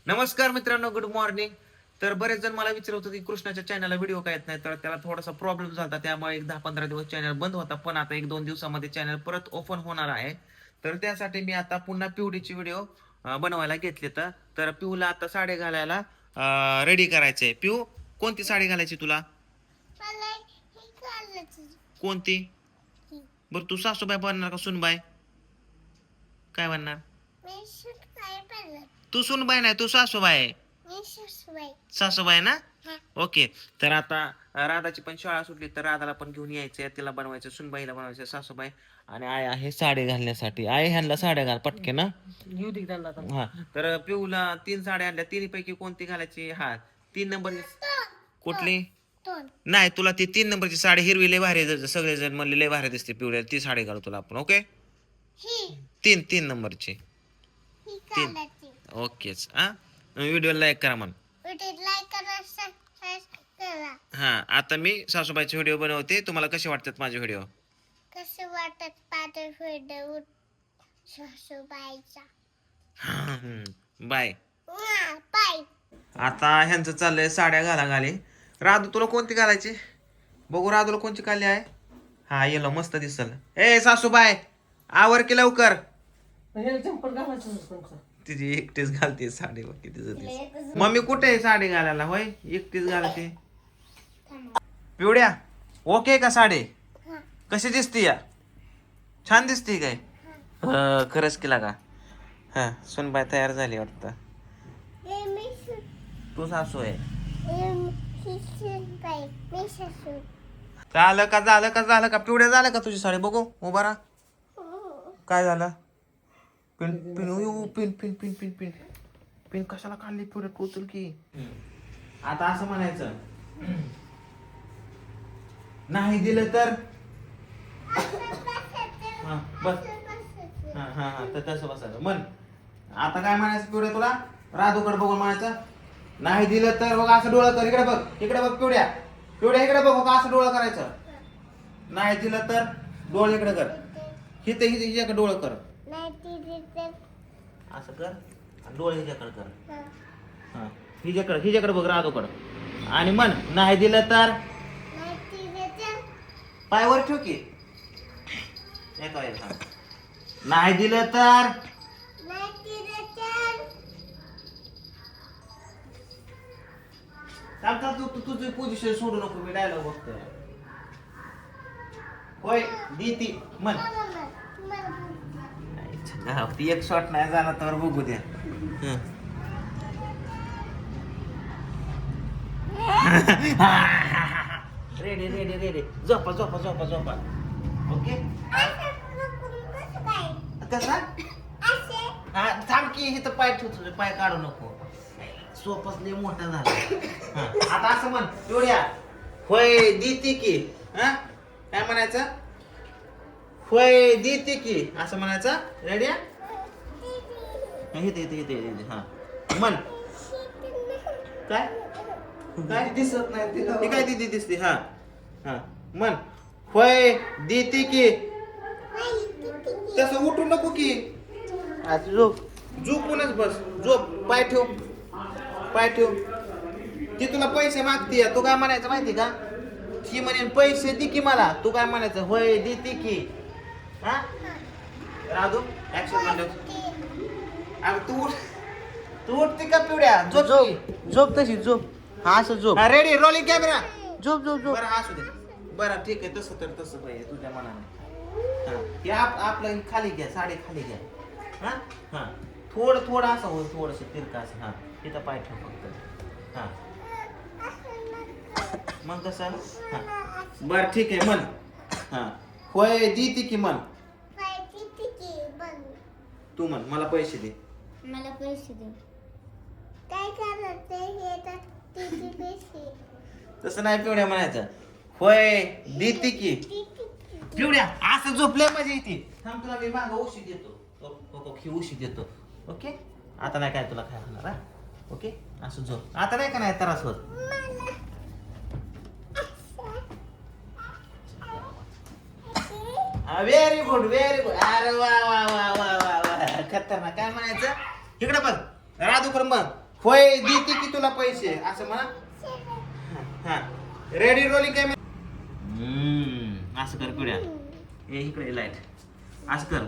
नमस्कार मित्रांनो, good morning. तर बरेच जण मला विचारत होते की कृष्णाच्या चॅनलला व्हिडिओ काय येत नाही, तर त्याला थोडासा प्रॉब्लेम झाला, त्यामुळे एक 10-15 दिवस चॅनल बंद होता. पण आता 1-2 दिवसामध्ये चॅनल परत ओपन होणार आहे. तर त्यासाठी मी आता पुन्हा पिवडीची व्हिडिओ बनवायला घेतले. तर पिऊला आता साडी घालायला रेडी करायचंय. पिऊ, कोणती साडी घालायची तुला? कोणती? बरं, तू सासूबाई बनणार का सुनबाई? काय बनणार? तू सुनबाई नाही, तू सासूबाई आहे. सासूबाई ना? ओके. तर आता राधाची पण शाळा सुटली, तर राधाला पण घेऊन यायचंय, तिला बनवायचं, सुनबाईला बनवायचं, सासूबाई आणि आई आहे साडी घालण्यासाठी. आई ह्यांना साड्या घाल पटके ना. हा, तर पिऊला 3 साड्या आणल्या, तिन्ही पैकी कोणती घालायची? हा, 3 नंबर. कुठली? नाही, तुला ती 3 नंबरची साडी हिरवी लय भारी, सगळेजण म्हणले लय भारी दिसते पिवळ्या, ती साडी घालू तुला आपण. ओके. 3 नंबरची. 3. ओकेच. हा, व्हिडिओ लाईक करा म्हण. हा, आता मी सासूबाईचे व्हिडिओ बनवते. तुम्हाला कसे वाटतात माझे व्हिडिओ? कसे वाटत माझे व्हिडिओ सासूबाईचा? बाय. बाय. आता ह्यांचं चाललंय साड्या घाली. राधू, तुला कोणती घालायची? बघू राधूला कोणती काढली आहे. हा, येलो मस्त दिसल. ए सासूबाई, आवर की लवकर. तिची एकटीच घालते साडी, बघ किती जतीस. मम्मी कुठे आहे साडी घालायला? होय, एकटीच घालते. पिवड्या, ओके का साडी? कशी दिसती या? छान दिसती काय? खरंच केला का? हा, सुनबाई तयार झाली वाटतं. तू सासू आहे. झालं का पिवड्या, झालं का तुझी साडी? बघू, उभा राहा. काय झालं? Pin pin pin pin pin pin pin pin कशाला काढली? पिवड्या कोचल की. आता असं म्हणायचं, नाही दिलं तर हा बस. हा हा हा, तर तसं बसायचं मन. आता काय म्हणायचं पिवड्या तुला? राधूकडे बघून म्हणायचं, नाही दिलं तर बघ असं डोळं कर. इकडे बघ, इकडे बघ पिवड्या. पिवड्या इकडे बघ, असं डोळं करायचं. नाही दिलं तर डोळे इकडे कर. हिथे हिच्याकडे डोळं कर. असं कर आणि डोळे हिच्याकडे कर. हा, हिच्याकडे बघ, राधूकडे. आणि मन, नाही दिलं तर पायवर ठेव की. नाही दिलं तर तू तुझी पोझिशन सोडू नको, मी डायलॉग बघतोय. होय दी मन. ती एक शॉट नाही झाला तर बघू द्या. Ready ready ready. झोपा झोपा झोपा झोपा. ओके. कसा? हा, थांब की, इथं पाय ठेव, तुझे पाय काढू नको. सोपाच लय मोठा झाला. हा, आता असं म्हण पिवड्या, होय देते की. हा, काय म्हणायचं? होय देते की, असं म्हणायचं. रेडी? इथे इथे इथे इथे. हा, म्हण. काय काय दिसत नाही ती काय दिदी दिसते. हा हा, म्हण. होय देते की. तसं उठू नको की. झोप, झोपूनच बस. झोप, पाय ठेव, पाय ठेव. ती तुला पैसे मागते, तू काय म्हणायचं माहिती का? ती म्हणेन पैसे दे की मला, तू काय म्हणायचं? होय देते की. हा, राधू ऍक्शन म्हणतो. अगं तू उठते का पिवड्या? झोप झोप झोप, तशी झोप. हा, असं झोप. Ready, rolling camera. झोप झोप झोप. बरं असू दे. बरं ठीक आहे, तसं तर तसं पाहिजे तुझ्या मनाने. हा, हे आपलं खाली घ्या, साडी खाली घ्या. हा हा, थोडं असं हो, थोडस तिरका असं. हा, तिथं पाय ठेव फक्त. हा, मग कसं? हा, बरं ठीक आहे म्हण. हा, होय देते की म्हण. तू म्हण, मला पैसे दे. मला पैसे दे. काय करायचं? तसं नाही पिवड्या म्हणायचं. होय देते की. पिवड्या असं झोपले मजा येते. थांब, तुला मी मागं उशी देतो. ही उशी देतो. ओके. आता नाही काय तुला काय होणार. हा, ओके. असं झोप. आता नाही का नाही त्रास होत. Very good very good. अरे वा वा वा वा वा वा, खतरनाक. काय म्हणायचं? इकडे बघ, राधूकडे बघ. होय देते की तुला पैसे असं म्हणा. हा रेडी रोलिंग कॅमेरा. असं कर पिढ्या. हे इकडे लाईट असं कर.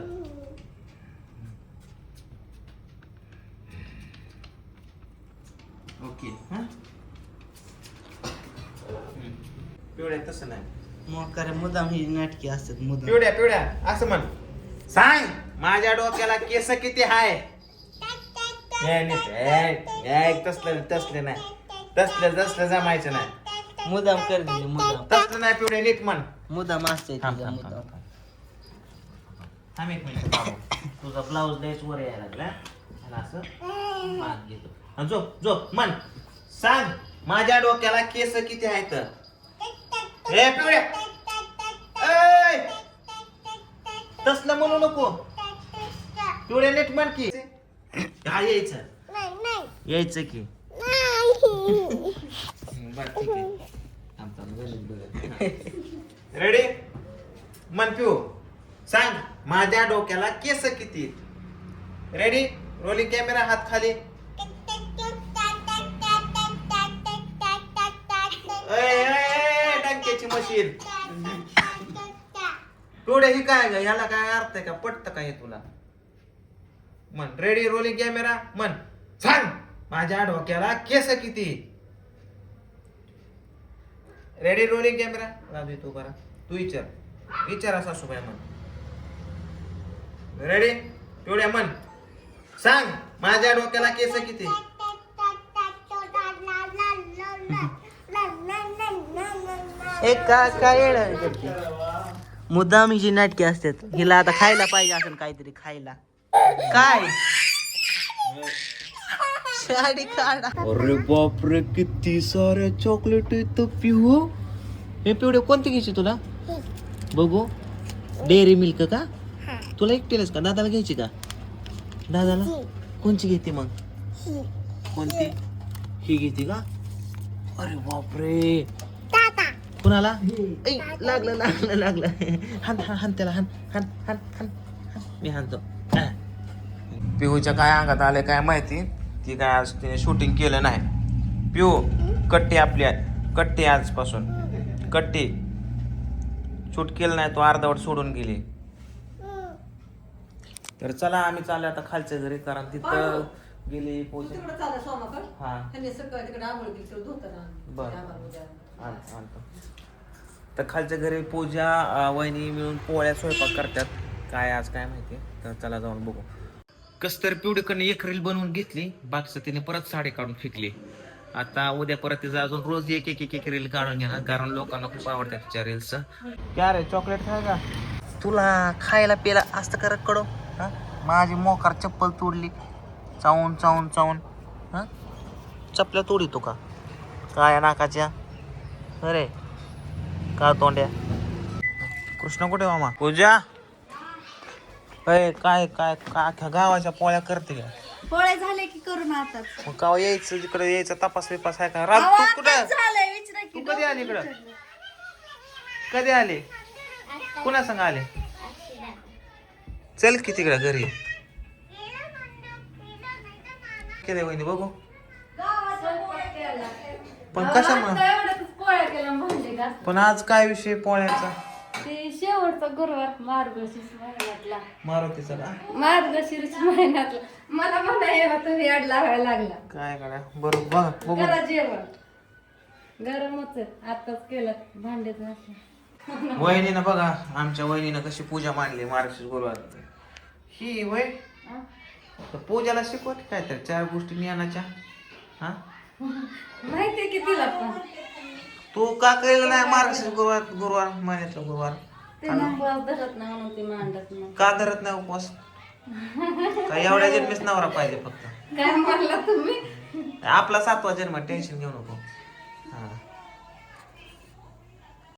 ओके. हा पिवड्या तसं नाही. मग करे मुदाम ही नाटकी असतात मुदाम. पिवड्या पिवड्या असं म्हण. सांग माझ्या डोक्याला केस किती हाय. तसले नाही. तसलं जमायचं नाही. मुदाम कर दिली मुदाम. तसलं नाही पिवड्या नीट म्हण. मुदाम असते थांब, तुझा थांब, मुदाम. थांब, थांब एक मिनिट बाबा. तुझा ब्लाऊज द्यायच वर यायला लागला आणि असं माग घेतो आणि झोप झोप म्हण. सांग माझ्या डोक्याला केस किती आहेत. ए पिवड्या ए तसलं म्हणू नको. पिवड्या नीट म्हण की. हा यायचं यायचं की. बरं ठीक आहे. रेडी म्हण पिऊ. सांग माझ्या डोक्याला केस किती. रेडी रोलिंग कॅमेरा हात खाली. टंक्याची मशीन. पिवड्या ही काय ग ह्याला काय अर्थ आहे का पटत का हे तुला. म्हण रेडी रोलिंग कॅमेरा म्हण. सांग माझ्या डोक्याला केस किती. Ready rolling camera. राजू तू करा. तू विचारा सासूबाई म्हण. रेडी पिवड्या म्हण. सांग माझ्या डोक्याला केस किती. एक काय येड करते. मुदाम ही जी नाटकी असतात हिला आता खायला पाहिजे असं काहीतरी खायला. काय साडी काढा. अरे बापरे किती सारे चॉकलेट आहेत पिऊ. हे पिवडे कोणते घ्यायचे तुला बघू. डेअरी मिल्क का तुला एकटेलच का दादाला घ्यायची का. दादाला कोणची घेते मग. कोणती ही घेते का. अरे बापरे कुणाला. ऐ, लागलं लागलं लागलं. हान हान हान त्याला हान हान हान हान मी हानतो. पिहूच्या काय अंगात आले काय माहिती. ती काय आज तिने शूटिंग केलं नाही. पिहू कट्टी आपली कट्टी आजपासून कट्टी शूट केलं नाही. तो अर्धवट सोडून गेली. तर चला आम्ही चाललो आता खालच्या घरी कारण तिथं गेली पोहोच. हा बरं आणतो. तर खालच्या घरी पूजा वहिनी मिळून पोळ्या स्वयंपाक करतात. काय आज काय माहिती. तर चला जाऊन बघू. कस तर पिवडीकडनं एक रील बनवून घेतली. बाकीचं तिने परत साडी काढून फेकली. आता उद्या परत तिचं अजून रोज एक एक एक एक रील काढून घेणार कारण लोकांना खूप आवडतात तिच्या रील्स. क्या रे चॉकलेट खाय का तुला खायला प्यायला असतं करत कडो. हा माझी मोकार चप्पल तोडली चावून चावून चावून. हा चपल्या तोडीतो का काय नाकाच्या. अरे का तोंड्या. कृष्ण कुठे मामा. पूजा काय काय काय अख्ख्या गावाच्या पोळ्या करते का. पोळे झाले की करून आता. मग का यायचं जिकडे यायचं तपास विपास आहे का. रात तू कुठं तू कधी आली इकडं. कधी आले कुणा संग आले. चल की तिकडं घरी. केले वहिनी बघू. पण कशा पोळ्या केल्या भांडे घास. पण आज काय विषय पोळ्याचा. ते शेवटचा गुरुवार मार्गशीर्ष महिन्यातला. मारुतीचा का मार्गशीर्ष महिन्यातला मला म्हणायला तुम्ही अड लावायला लागला. काय करा बरोबर बघ बघू. करा जेवण गरमच आहे. आताच केलं भांडे घासले. वहिनीनं बघा आमच्या वहिनीनं कशी पूजा मांडली मार्गशीर्ष गुरुवार. ही वय तर पूजाला शिकवत काय तर 4 गोष्टी ज्ञानाच्या. हा माहितीये की तिला पण तू का केलं नाही मार्गशीर्ष गुरुवार महिन्यातला गुरुवार. ते नंबर धरत नाही म्हणून ती मांडत नाही. का धरत नाही उपवास. काय एवढ्या जन्मीच नवरा पाहिजे फक्त. काय म्हणला तुम्ही. आपला 7वा जन्म टेन्शन घेऊ नको.